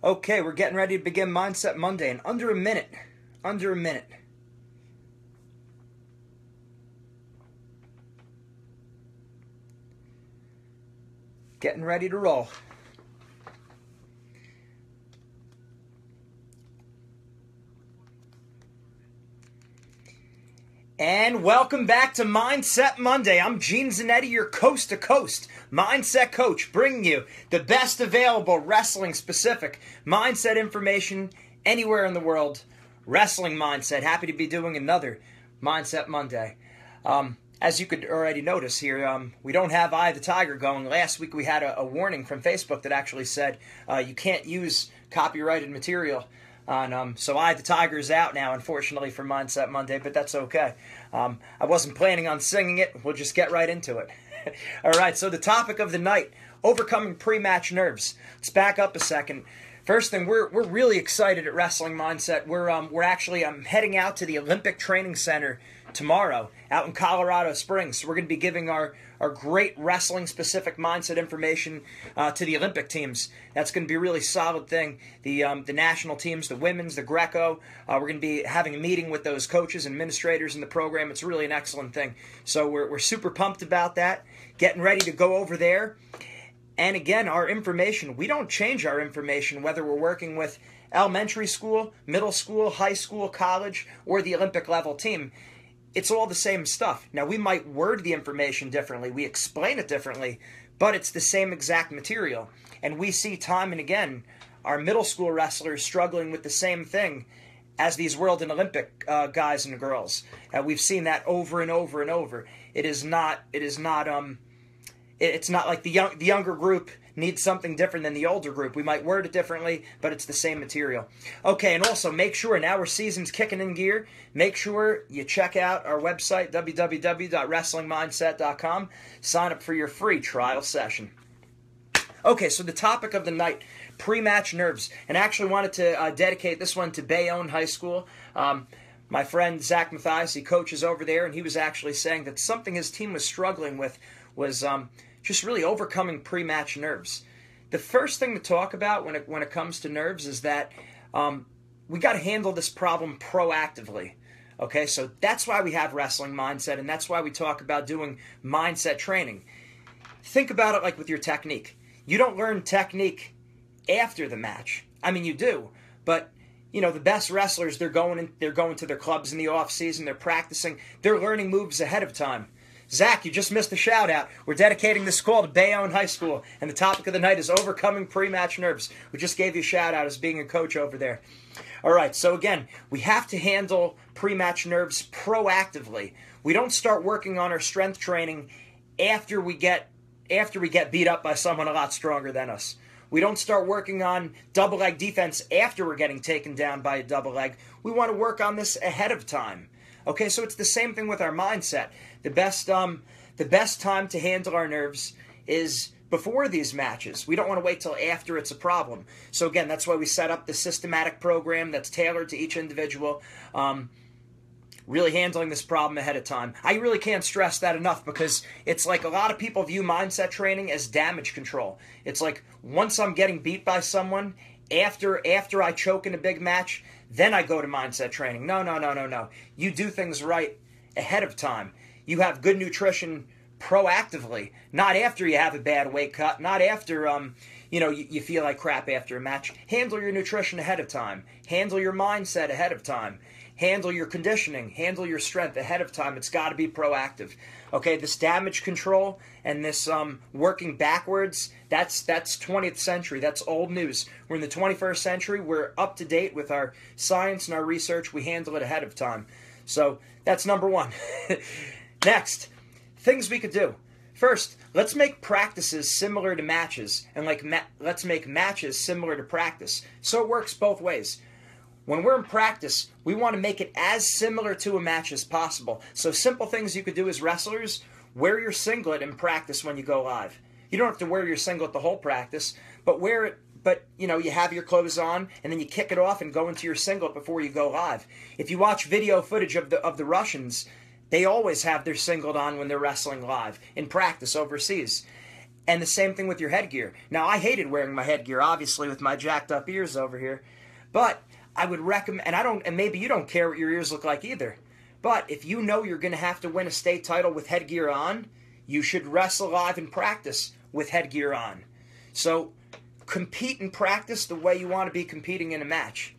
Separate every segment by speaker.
Speaker 1: Okay, we're getting ready to begin Mindset Monday in under a minute. Under a minute. Getting ready to roll. And welcome back to Mindset Monday. I'm Gene Zanetti, your coast-to-coast mindset coach, bringing you the best available wrestling-specific mindset information anywhere in the world. Wrestling mindset. Happy to be doing another Mindset Monday. As you could already notice here, we don't have Eye of the Tiger going. Last week we had a warning from Facebook that actually said you can't use copyrighted material. So Eye of the Tiger is out now, unfortunately, for Mindset Monday, but that's okay. I wasn't planning on singing it. We'll just get right into it. All right, so the topic of the night, overcoming pre-match nerves. Let's back up a second. First thing, we're really excited at Wrestling Mindset. We're actually heading out to the Olympic Training Center tomorrow out in Colorado Springs. So we're going to be giving our great wrestling-specific mindset information to the Olympic teams. That's going to be a really solid thing. The national teams, the women's, the Greco, we're going to be having a meeting with those coaches and administrators in the program. It's really an excellent thing. So we're super pumped about that, getting ready to go over there. And again, our information, we don't change our information whether we're working with elementary school, middle school, high school, college, or the Olympic level team. It's all the same stuff. Now, we might word the information differently. We explain it differently, but it's the same exact material. And we see time and again our middle school wrestlers struggling with the same thing as these World and Olympic guys and girls. We've seen that over and over and over. It's not like the younger group needs something different than the older group. We might word it differently, but it's the same material. Okay, and also make sure, now our season's kicking in gear, make sure you check out our website, www.wrestlingmindset.com. Sign up for your free trial session. Okay, so the topic of the night, pre-match nerves. And I actually wanted to dedicate this one to Bayonne High School. My friend Zach Mathias, he coaches over there, and he was actually saying that something his team was struggling with was just really overcoming pre-match nerves. The first thing to talk about when it comes to nerves is that we got to handle this problem proactively. Okay, so that's why we have Wrestling Mindset, and that's why we talk about doing mindset training. Think about it like with your technique. You don't learn technique after the match. I mean, you do, but you know, the best wrestlers, they're going to their clubs in the off season, they're practicing, they're learning moves ahead of time. Zach, you just missed a shout-out. We're dedicating this call to Bayonne High School, and the topic of the night is overcoming pre-match nerves. We just gave you a shout-out as being a coach over there. All right, so again, we have to handle pre-match nerves proactively. We don't start working on our strength training after we get beat up by someone a lot stronger than us. We don't start working on double leg defense after we're getting taken down by a double leg. We want to work on this ahead of time. Okay, so it's the same thing with our mindset. The best time to handle our nerves is before these matches. We don't want to wait till after it's a problem. So again, that's why we set up the systematic program that's tailored to each individual, really handling this problem ahead of time. I really can't stress that enough because it's like a lot of people view mindset training as damage control. It's like once I'm getting beat by someone, after I choke in a big match, then I go to mindset training. No. You do things right ahead of time. You have good nutrition proactively, not after you have a bad weight cut, not after you feel like crap after a match. Handle your nutrition ahead of time. Handle your mindset ahead of time. Handle your conditioning. Handle your strength ahead of time. It's got to be proactive. Okay, this damage control and this working backwards, that's 20th century. That's old news. We're in the 21st century. We're up to date with our science and our research. We handle it ahead of time. So that's number one. Next, things we could do. First, let's make practices similar to matches, and let's make matches similar to practice. So it works both ways. When we're in practice, we want to make it as similar to a match as possible. So simple things you could do as wrestlers, wear your singlet in practice when you go live. You don't have to wear your singlet the whole practice, but wear it, you have your clothes on, and then you kick it off and go into your singlet before you go live. If you watch video footage of the Russians, they always have their singlet on when they're wrestling live in practice overseas. And the same thing with your headgear. Now, I hated wearing my headgear, obviously, with my jacked up ears over here. But I would recommend, and maybe you don't care what your ears look like either. But if you know you're going to have to win a state title with headgear on, you should wrestle live in practice with headgear on. So compete in practice the way you want to be competing in a match.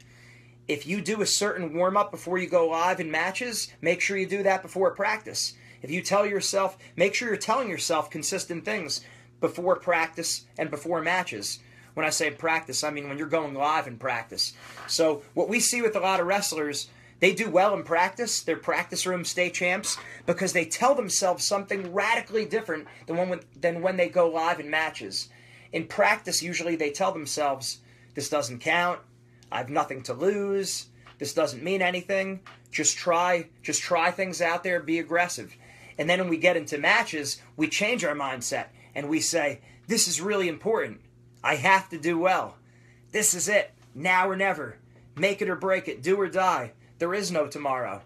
Speaker 1: If you do a certain warm-up before you go live in matches, make sure you do that before practice. If you tell yourself, make sure you're telling yourself consistent things before practice and before matches. When I say practice, I mean when you're going live in practice. So what we see with a lot of wrestlers, they do well in practice. They're practice room state champs because they tell themselves something radically different than when they go live in matches. In practice, usually they tell themselves, this doesn't count, I have nothing to lose, this doesn't mean anything, just try things out there, be aggressive. And then when we get into matches, we change our mindset and we say, this is really important. I have to do well. This is it, now or never. Make it or break it, do or die. There is no tomorrow.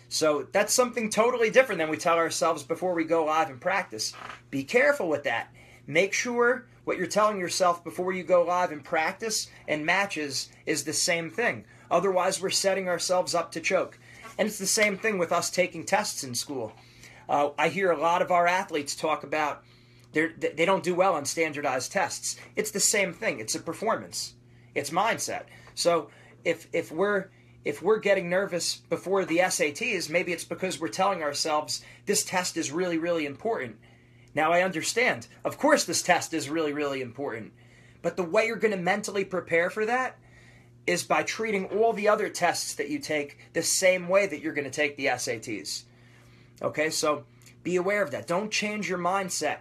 Speaker 1: So that's something totally different than we tell ourselves before we go live in practice. Be careful with that. Make sure what you're telling yourself before you go live in practice and matches is the same thing. Otherwise, we're setting ourselves up to choke. And it's the same thing with us taking tests in school. I hear a lot of our athletes talk about they don't do well on standardized tests. It's the same thing. It's a performance. It's mindset. So if we're getting nervous before the SATs, maybe it's because we're telling ourselves this test is really, really important. Now I understand. Of course this test is really, really important. But the way you're going to mentally prepare for that is by treating all the other tests that you take the same way that you're going to take the SATs. Okay, so be aware of that. Don't change your mindset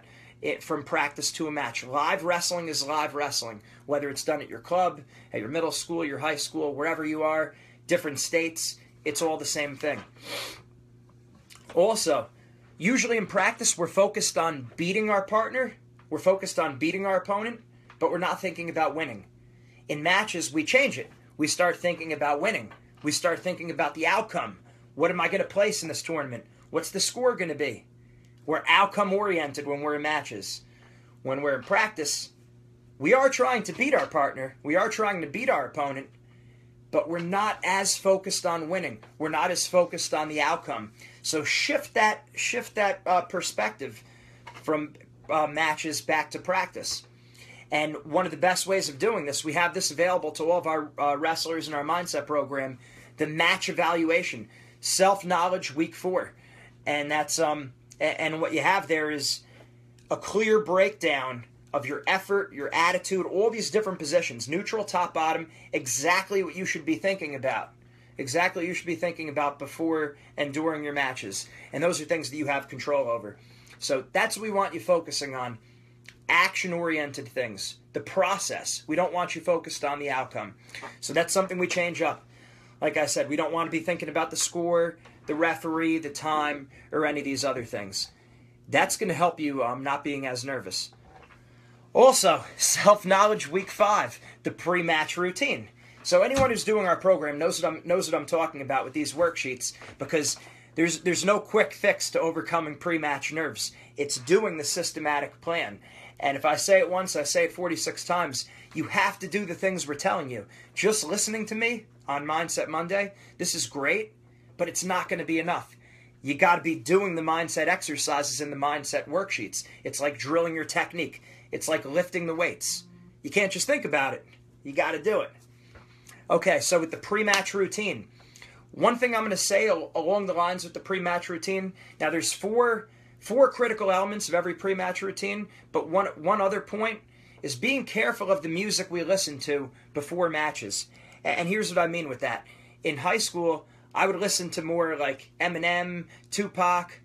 Speaker 1: from practice to a match. Live wrestling is live wrestling. Whether it's done at your club, at your middle school, your high school, wherever you are, different states, it's all the same thing. Also, usually in practice, we're focused on beating our partner, we're focused on beating our opponent, but we're not thinking about winning. In matches, we change it. We start thinking about winning. We start thinking about the outcome. What am I going to place in this tournament? What's the score going to be? We're outcome-oriented when we're in matches. When we're in practice, we are trying to beat our partner. We are trying to beat our opponent, but we're not as focused on winning. We're not as focused on the outcome. So shift that perspective from matches back to practice. And one of the best ways of doing this, we have this available to all of our wrestlers in our mindset program, the match evaluation, self-knowledge week 4. And that's and what you have there is a clear breakdown of your effort, your attitude, all these different positions, neutral, top, bottom, exactly what you should be thinking about. Exactly what you should be thinking about before and during your matches. And those are things that you have control over. So that's what we want you focusing on. Action-oriented things. The process. We don't want you focused on the outcome. So that's something we change up. Like I said, we don't want to be thinking about the score, the referee, the time, or any of these other things. That's going to help you not being as nervous. Also, self-knowledge week 5, the pre-match routine. So anyone who's doing our program knows what I'm talking about with these worksheets, because there's no quick fix to overcoming pre-match nerves. It's doing the systematic plan. And if I say it once, I say it 46 times. You have to do the things we're telling you. Just listening to me on Mindset Monday, this is great, but it's not going to be enough. You got to be doing the mindset exercises in the mindset worksheets. It's like drilling your technique. It's like lifting the weights. You can't just think about it. You got to do it. Okay, so with the pre-match routine, one thing I'm going to say along the lines with the pre-match routine, now there's four critical elements of every pre-match routine, but one other point is being careful of the music we listen to before matches. And here's what I mean with that. In high school, I would listen to more like Eminem, Tupac,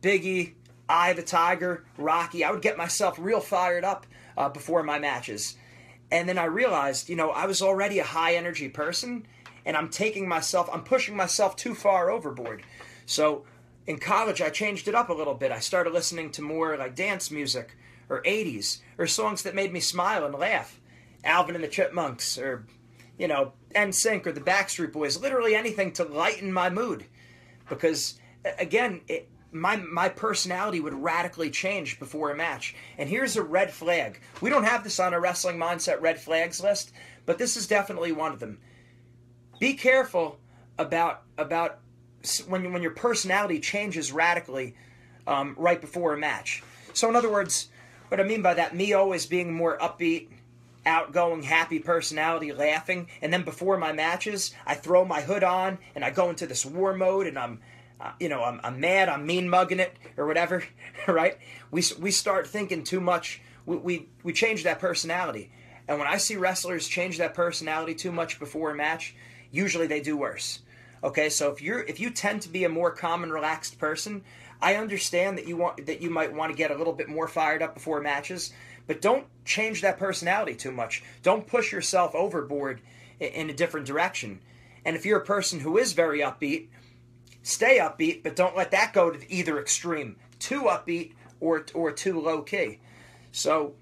Speaker 1: Biggie, Eye of the Tiger, Rocky. I would get myself real fired up before my matches. And then I realized, I was already a high energy person, and I'm pushing myself too far overboard. So in college, I changed it up a little bit. I started listening to more like dance music or 80s or songs that made me smile and laugh. Alvin and the Chipmunks or, NSYNC or the Backstreet Boys, literally anything to lighten my mood. Because, again, my personality would radically change before a match. And here's a red flag. We don't have this on our Wrestling Mindset red flags list, but this is definitely one of them. Be careful about when your personality changes radically right before a match. So in other words, what I mean by that, me always being more upbeat, outgoing, happy personality, laughing, and then before my matches, I throw my hood on and I go into this war mode, and I'm mad, I'm mean mugging it or whatever, right? We start thinking too much. We change that personality, and when I see wrestlers change that personality too much before a match, usually they do worse. Okay, so if you tend to be a more calm and relaxed person, I understand that you might want to get a little bit more fired up before matches, but don't change that personality too much. Don't push yourself overboard in a different direction. And if you're a person who is very upbeat, stay upbeat, but don't let that go to either extreme, too upbeat or too low key. So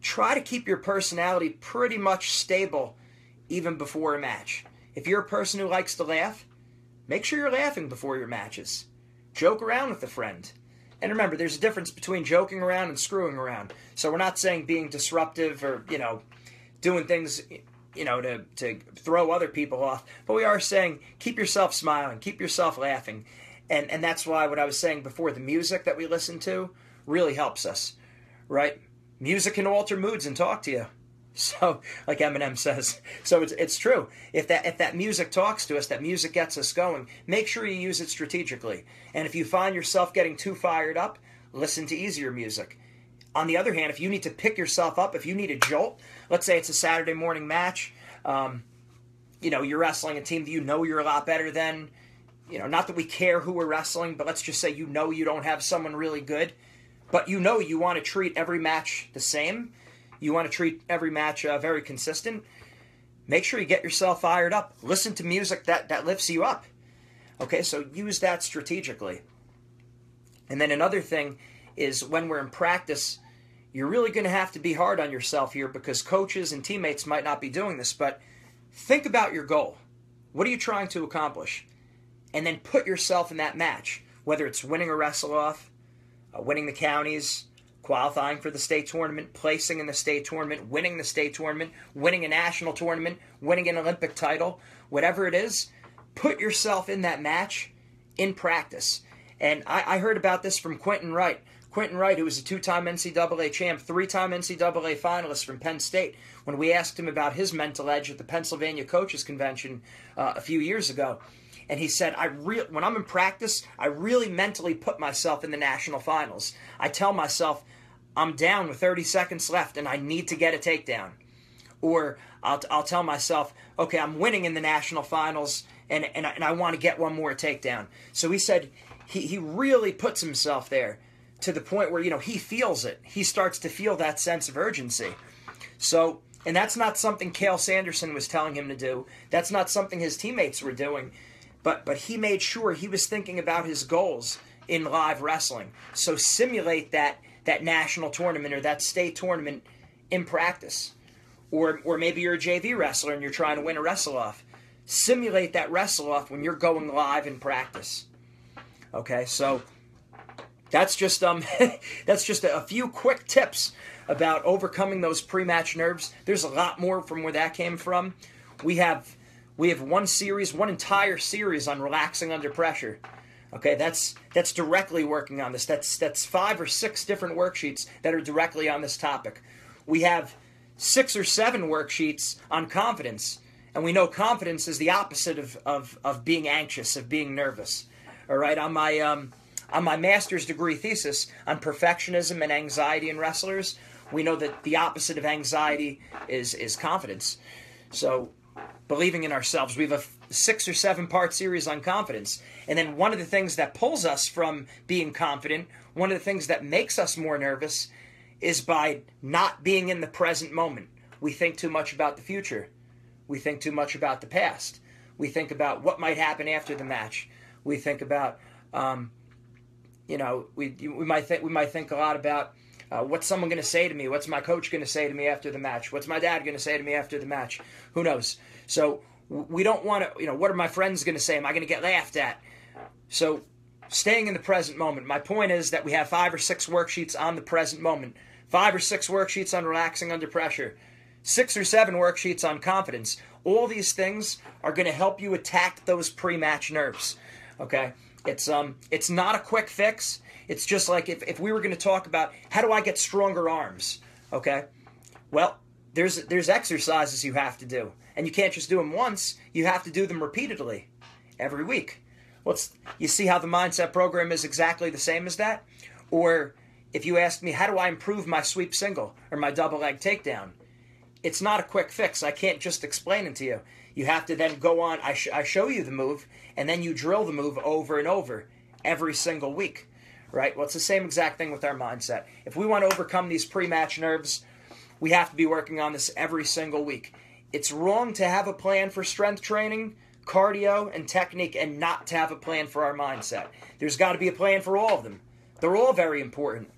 Speaker 1: try to keep your personality pretty much stable even before a match. If you're a person who likes to laugh, make sure you're laughing before your matches. Joke around with a friend. And remember, there's a difference between joking around and screwing around. So we're not saying being disruptive or, doing things, to throw other people off. But we are saying keep yourself smiling, keep yourself laughing. And that's why what I was saying before, the music that we listen to really helps us, right? Music can alter moods and talk to you. So, like Eminem says. So it's true. If that music talks to us, that music gets us going, make sure you use it strategically. And if you find yourself getting too fired up, listen to easier music. On the other hand, if you need to pick yourself up, if you need a jolt, let's say it's a Saturday morning match, you're wrestling a team that you're a lot better than, not that we care who we're wrestling, but let's just say you don't have someone really good, but you want to treat every match the same. You want to treat every match very consistent. Make sure you get yourself fired up. Listen to music that lifts you up. Okay, so use that strategically. And then another thing is when we're in practice, you're really going to have to be hard on yourself here because coaches and teammates might not be doing this, but think about your goal. What are you trying to accomplish? And then put yourself in that match, whether it's winning a wrestle-off, winning the counties, qualifying for the state tournament, placing in the state tournament, winning the state tournament, winning a national tournament, winning an Olympic title, whatever it is, put yourself in that match in practice. And I heard about this from Quentin Wright. Quentin Wright, who was a two-time NCAA champ, three-time NCAA finalist from Penn State, when we asked him about his mental edge at the Pennsylvania Coaches Convention a few years ago. And he said, when I'm in practice, I really mentally put myself in the national finals. I tell myself, I'm down with 30 seconds left and I need to get a takedown. Or I'll tell myself, okay, I'm winning in the national finals and I want to get one more takedown. So he said he really puts himself there to the point where, he feels it. He starts to feel that sense of urgency. So, and that's not something Cale Sanderson was telling him to do. That's not something his teammates were doing. But he made sure he was thinking about his goals in live wrestling. So simulate that national tournament or that state tournament in practice. Or maybe you're a JV wrestler and you're trying to win a wrestle-off. Simulate that wrestle-off when you're going live in practice. Okay, so that's just a few quick tips about overcoming those pre-match nerves. There's a lot more from where that came from. We have one entire series on relaxing under pressure. Okay, that's directly working on this. That's 5 or 6 different worksheets that are directly on this topic. We have 6 or 7 worksheets on confidence, and we know confidence is the opposite of being anxious, of being nervous. All right, on my master's degree thesis on perfectionism and anxiety in wrestlers, we know that the opposite of anxiety is confidence. So, believing in ourselves. We have a 6 or 7 part series on confidence. And then one of the things that pulls us from being confident, one of the things that makes us more nervous, is by not being in the present moment. We think too much about the future. We think too much about the past. We think about what might happen after the match. We think about, we might think a lot about what's someone going to say to me? What's my coach going to say to me after the match? What's my dad going to say to me after the match? Who knows? So we don't want to, what are my friends going to say? Am I going to get laughed at? So staying in the present moment. My point is that we have 5 or 6 worksheets on the present moment, 5 or 6 worksheets on relaxing under pressure, 6 or 7 worksheets on confidence. All these things are going to help you attack those pre-match nerves. Okay, it's not a quick fix. It's just like if we were going to talk about how do I get stronger arms. Okay, well, there's exercises you have to do, and you can't just do them once. You have to do them repeatedly, every week. You see how the mindset program is exactly the same as that? Or if you ask me, how do I improve my sweep single or my double leg takedown? It's not a quick fix. I can't just explain it to you. You have to then go on. I show you the move, and then you drill the move over and over every single week, right? Well, it's the same exact thing with our mindset. If we want to overcome these pre-match nerves, we have to be working on this every single week. It's wrong to have a plan for strength training, cardio, and technique, and not to have a plan for our mindset. There's got to be a plan for all of them. They're all very important.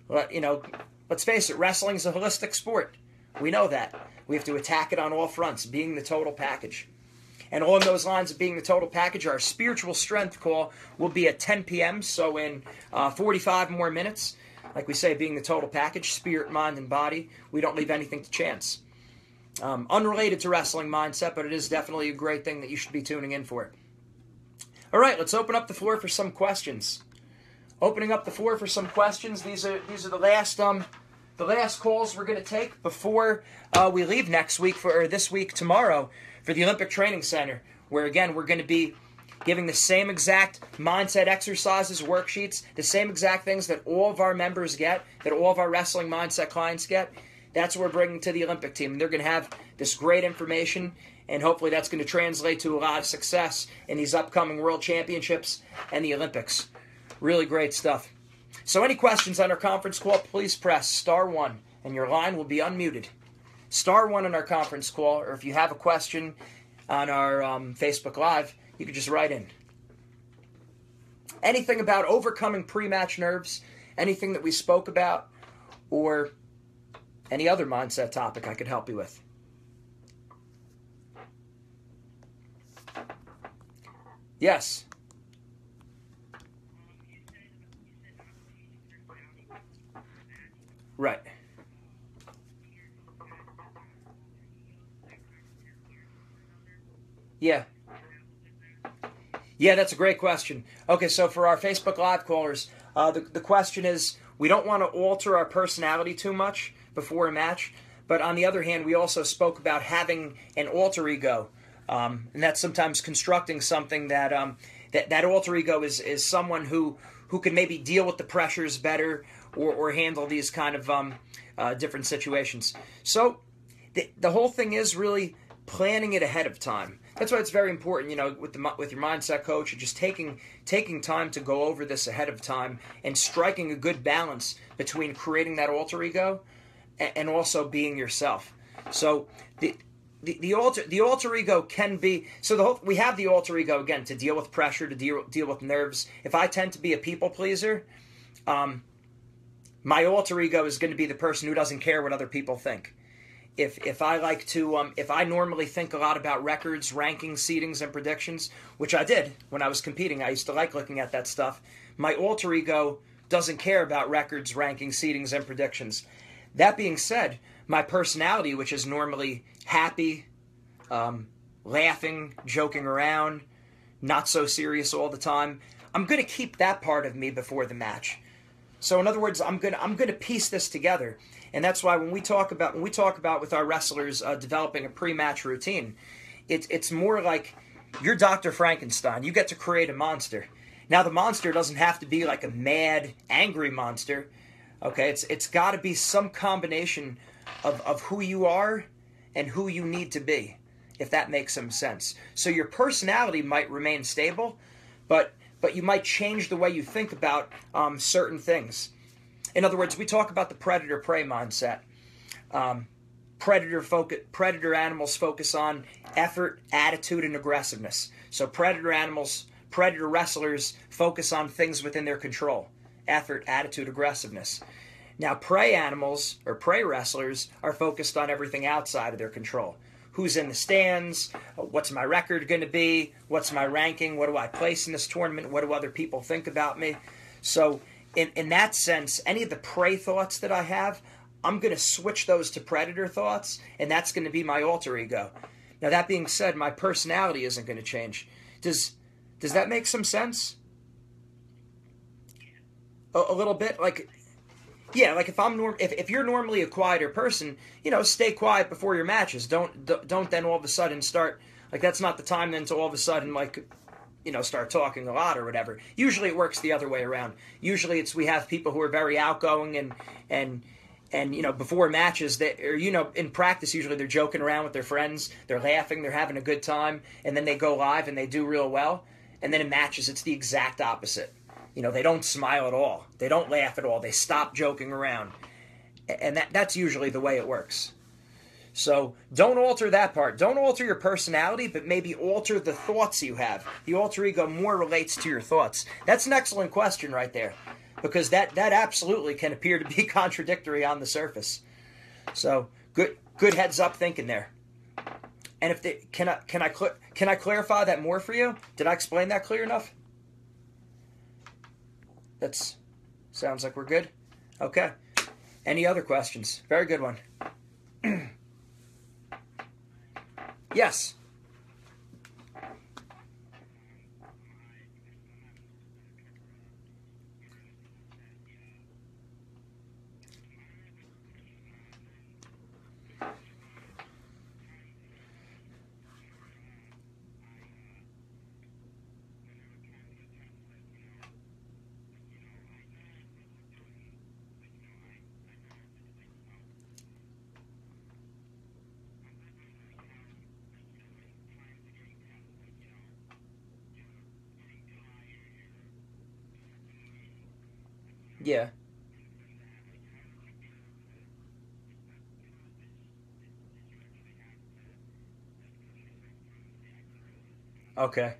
Speaker 1: Let's face it, wrestling is a holistic sport. We know that. We have to attack it on all fronts, being the total package. And along those lines of being the total package, our spiritual strength call will be at 10 p.m., so in 45 more minutes. Like we say, being the total package, spirit, mind, and body, we don't leave anything to chance. Unrelated to wrestling mindset, but it is definitely a great thing that you should be tuning in for. All right, let's open up the floor for some questions. Opening up the floor for some questions. These are the last calls we're going to take before we leave this week tomorrow for the Olympic Training Center, where again we're going to be giving the same exact mindset exercises, worksheets, the same exact things that all of our members get, that all of our wrestling mindset clients get. That's what we're bringing to the Olympic team. They're going to have this great information, and hopefully that's going to translate to a lot of success in these upcoming World Championships and the Olympics. Really great stuff. So any questions on our conference call, please press *1, and your line will be unmuted. *1 on our conference call, or if you have a question on our Facebook Live, you can just write in. Anything about overcoming pre-match nerves, anything that we spoke about, or any other mindset topic I could help you with. Yes. Right. Yeah. Yeah, that's a great question. Okay, so for our Facebook Live callers, the question is, we don't want to alter our personality too much before a match, but on the other hand, we also spoke about having an alter ego, and that's sometimes constructing something that that alter ego is someone who can maybe deal with the pressures better or handle these kind of different situations. So the whole thing is really planning it ahead of time. That's why it's very important, with your mindset coach, just taking time to go over this ahead of time and striking a good balance between creating that alter ego and also being yourself. So the alter ego can be, we have the alter ego again to deal with pressure, to deal with nerves. If I tend to be a people pleaser, my alter ego is going to be the person who doesn't care what other people think. If I like to, if I normally think a lot about records, rankings, seedings, and predictions, which I did when I was competing, I used to like looking at that stuff. My alter ego doesn't care about records, rankings, seedings, and predictions. That being said, my personality, which is normally happy, laughing, joking around, not so serious all the time, I'm going to keep that part of me before the match. So in other words, I'm going to piece this together. And that's why when we talk about with our wrestlers developing a pre-match routine, it's more like you're Dr. Frankenstein. You get to create a monster. Now the monster doesn't have to be like a mad, angry monster. Okay, it's got to be some combination of who you are and who you need to be, if that makes some sense. So your personality might remain stable, but you might change the way you think about certain things. In other words, we talk about the predator-prey mindset. Predator animals focus on effort, attitude, and aggressiveness. So predator wrestlers focus on things within their control. Effort, attitude, aggressiveness. Now, prey animals, or prey wrestlers, are focused on everything outside of their control. who's in the stands, what's my record going to be, what's my ranking, what do I place in this tournament, what do other people think about me. So in that sense, any of the prey thoughts that I have, I'm going to switch those to predator thoughts, and that's going to be my alter ego. Now, that being said, my personality isn't going to change. Does that make some sense? A little bit? Like, yeah, like if you're normally a quieter person, stay quiet before your matches. Don't then all of a sudden start, like, that's not the time then to all of a sudden, like, start talking a lot or whatever. Usually it works the other way around. Usually we have people who are very outgoing and before matches, in practice, usually they're joking around with their friends, they're laughing, they're having a good time, and then they go live and they do real well. And then in matches, it's the exact opposite. They don't smile at all. They don't laugh at all. They stop joking around. And that's usually the way it works. So don't alter that part. Don't alter your personality, but maybe alter the thoughts you have. The alter ego more relates to your thoughts. That's an excellent question right there, because that absolutely can appear to be contradictory on the surface. So good heads up thinking there. And can I clarify that more for you? Did I explain that clear enough? That sounds like we're good. Okay. Any other questions? Very good one. Yes. Yeah. Okay.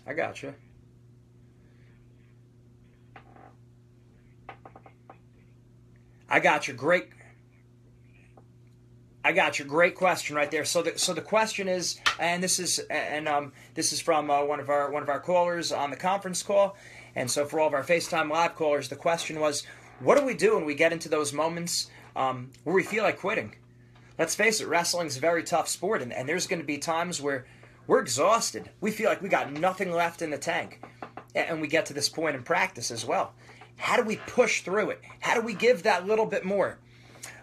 Speaker 1: I gotcha. I got you. Great. I got you. Great question right there. So the question is, and this is from one of our callers on the conference call, and so for all of our FaceTime live callers, the question was, what do we do when we get into those moments where we feel like quitting? Let's face it, wrestling's a very tough sport, and there's going to be times where we're exhausted. We feel like we got nothing left in the tank, and we get to this point in practice as well. How do we push through it? How do we give that little bit more?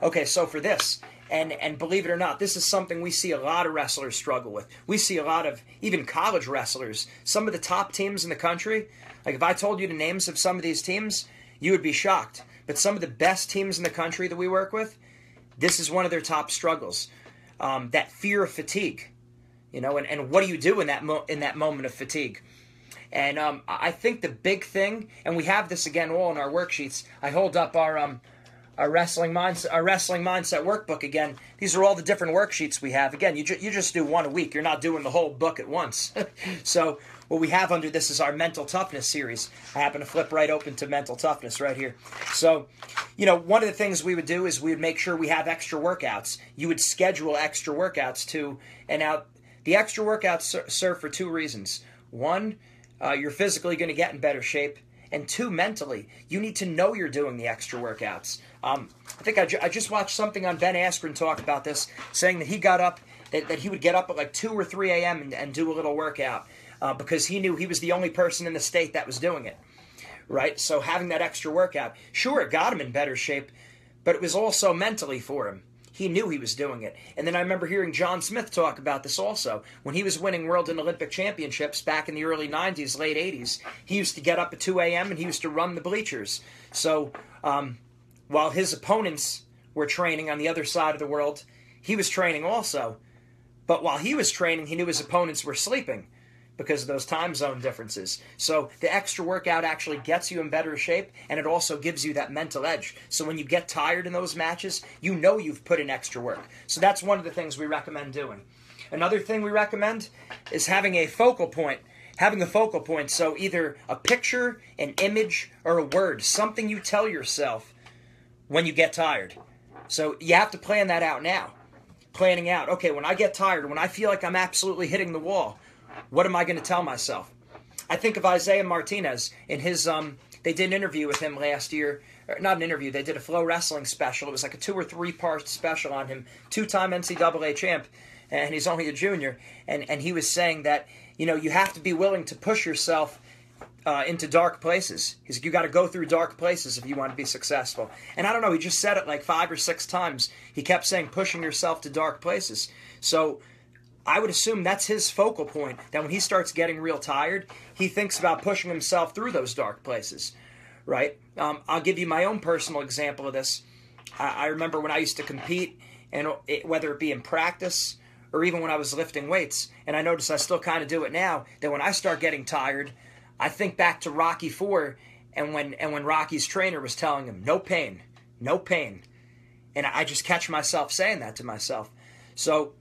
Speaker 1: Okay, so for this, and believe it or not, this is something we see a lot of wrestlers struggle with. We see a lot of even college wrestlers, some of the top teams in the country. Like if I told you the names of some of these teams, you would be shocked. But some of the best teams in the country that we work with, this is one of their top struggles. That fear of fatigue, and what do you do in that moment of fatigue? And I think the big thing, and we have this again all in our worksheets. I hold up our wrestling mindset workbook again. These are all the different worksheets we have. Again, you just do one a week. You're not doing the whole book at once. So what we have under this is our mental toughness series. I happen to flip right open to mental toughness right here. So, one of the things we would do is we would make sure we have extra workouts. You would schedule extra workouts too. And now the extra workouts serve for two reasons. One, you're physically going to get in better shape. And two, mentally, you need to know you're doing the extra workouts. I think I just watched something on Ben Askren talk about this, saying that he got up, that he would get up at like 2 or 3 a.m. and do a little workout because he knew he was the only person in the state that was doing it, right? So having that extra workout, sure, it got him in better shape, but it was also mentally for him. He knew he was doing it. And then I remember hearing John Smith talk about this also. When he was winning world and Olympic championships back in the early 90s, late 80s, he used to get up at 2 a.m. and he used to run the bleachers. So while his opponents were training on the other side of the world, he was training also. But while he was training, he knew his opponents were sleeping because of those time zone differences. So the extra workout actually gets you in better shape, and it also gives you that mental edge. So when you get tired in those matches, you know you've put in extra work. So that's one of the things we recommend doing. Another thing we recommend is having a focal point. Having a focal point, so either a picture, an image, or a word, something you tell yourself when you get tired. So you have to plan that out now. Planning out, okay, when I get tired, when I feel like I'm absolutely hitting the wall, what am I going to tell myself? I think of Isaiah Martinez in his, they did an interview with him last year. Not an interview, they did a Flow Wrestling special. It was like a 2 or 3 part special on him. 2-time NCAA champ, and he's only a junior. And he was saying that, you have to be willing to push yourself into dark places. He's like, you got to go through dark places if you want to be successful. And I don't know, he just said it like 5 or 6 times. He kept saying pushing yourself to dark places. So I would assume that's his focal point, that when he starts getting real tired, he thinks about pushing himself through those dark places, right? I'll give you my own personal example of this. I remember when I used to compete, and whether it be in practice or even when I was lifting weights, and I notice I still kind of do it now, that when I start getting tired, I think back to Rocky IV, and when Rocky's trainer was telling him, no pain, no pain. And I just catch myself saying that to myself. So,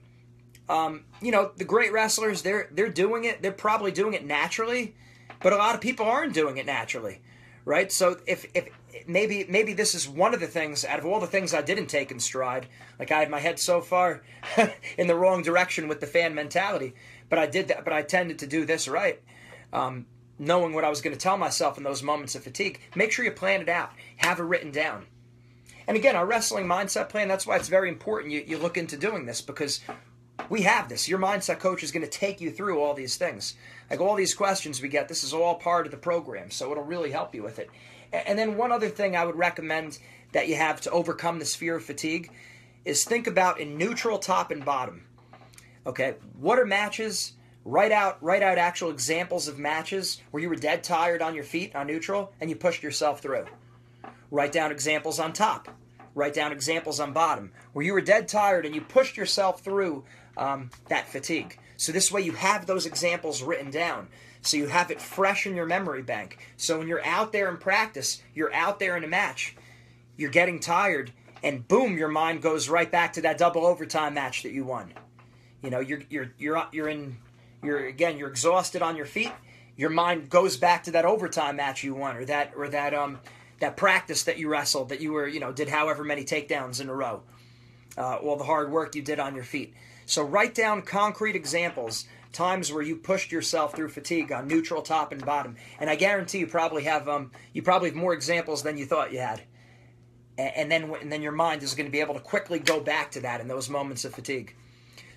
Speaker 1: the great wrestlers, they're doing it. They're probably doing it naturally, but a lot of people aren't doing it naturally, right? So if maybe this is one of the things, out of all the things I didn't take in stride, like I had my head so far in the wrong direction with the fan mentality, but I did that, but I tended to do this right. Knowing what I was going to tell myself in those moments of fatigue. Make sure you plan it out. Have it written down. And again, our wrestling mindset plan, that's why it's very important you look into doing this, because we have this. Your mindset coach is going to take you through all these things. Like all these questions we get, this is all part of the program, so it'll really help you with it. And then one other thing I would recommend that you have to overcome this fear of fatigue is think about in neutral top and bottom. Okay, what are matches? Write out actual examples of matches where you were dead tired on your feet on neutral and you pushed yourself through. Write down examples on top. Write down examples on bottom where you were dead tired and you pushed yourself through that fatigue. So this way you have those examples written down. So you have it fresh in your memory bank. So when you're out there in practice, you're out there in a match, you're getting tired, and boom, your mind goes right back to that double overtime match that you won. You're exhausted on your feet. Your mind goes back to that overtime match you won, or that practice that you wrestled, that you were, did however many takedowns in a row. All the hard work you did on your feet. So write down concrete examples, times where you pushed yourself through fatigue on neutral, top, and bottom. And I guarantee you probably have more examples than you thought you had. And then your mind is going to be able to quickly go back to that in those moments of fatigue.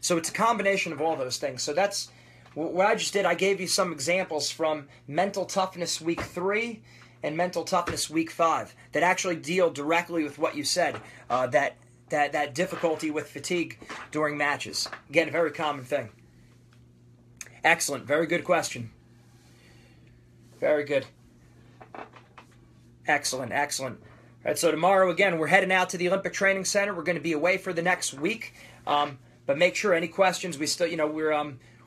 Speaker 1: So it's a combination of all those things. So that's what I just did. I gave you some examples from Mental Toughness Week 3 and Mental Toughness Week 5 that actually deal directly with what you said, that difficulty with fatigue during matches. Again, a very common thing. Excellent. Very good question. Very good. Excellent. All right, so tomorrow, again, we're heading out to the Olympic Training Center. We're going to be away for the next week. But make sure any questions, we still,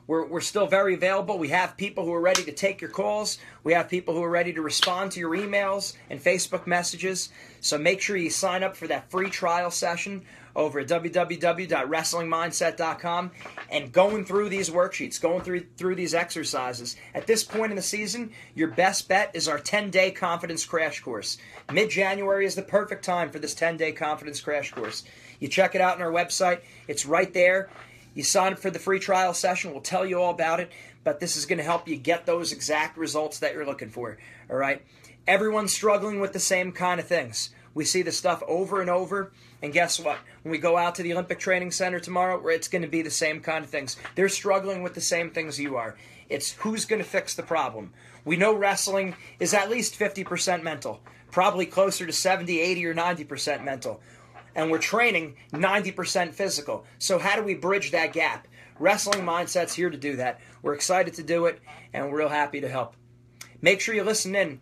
Speaker 1: we're still very available. We have people who are ready to take your calls. We have people who are ready to respond to your emails and Facebook messages. So make sure you sign up for that free trial session over at www.wrestlingmindset.com and going through these worksheets, going through these exercises. At this point in the season, your best bet is our 10-day confidence crash course. Mid-January is the perfect time for this 10-day confidence crash course. You check it out on our website. It's right there. You sign up for the free trial session. We'll tell you all about it, but this is going to help you get those exact results that you're looking for, all right? Everyone's struggling with the same kind of things. We see this stuff over and over, and guess what? When we go out to the Olympic Training Center tomorrow, it's going to be the same kind of things. They're struggling with the same things you are. It's who's going to fix the problem. We know wrestling is at least 50% mental, probably closer to 70, 80, or 90% mental. And we're training 90% physical. So how do we bridge that gap? Wrestling Mindset's here to do that. We're excited to do it, and we're real happy to help. Make sure you listen in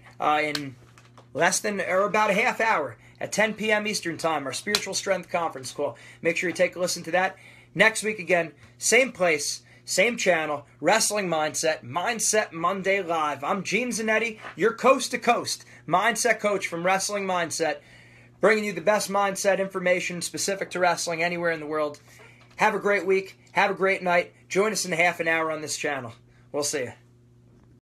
Speaker 1: less than or about a half hour at 10 p.m. Eastern Time, our Spiritual Strength Conference call. Make sure you take a listen to that. Next week again, same place, same channel, Wrestling Mindset, Mindset Monday Live. I'm Gene Zanetti, your coast-to-coast mindset coach from Wrestling Mindset, bringing you the best mindset information specific to wrestling anywhere in the world. Have a great week. Have a great night. Join us in half an hour on this channel. We'll see you.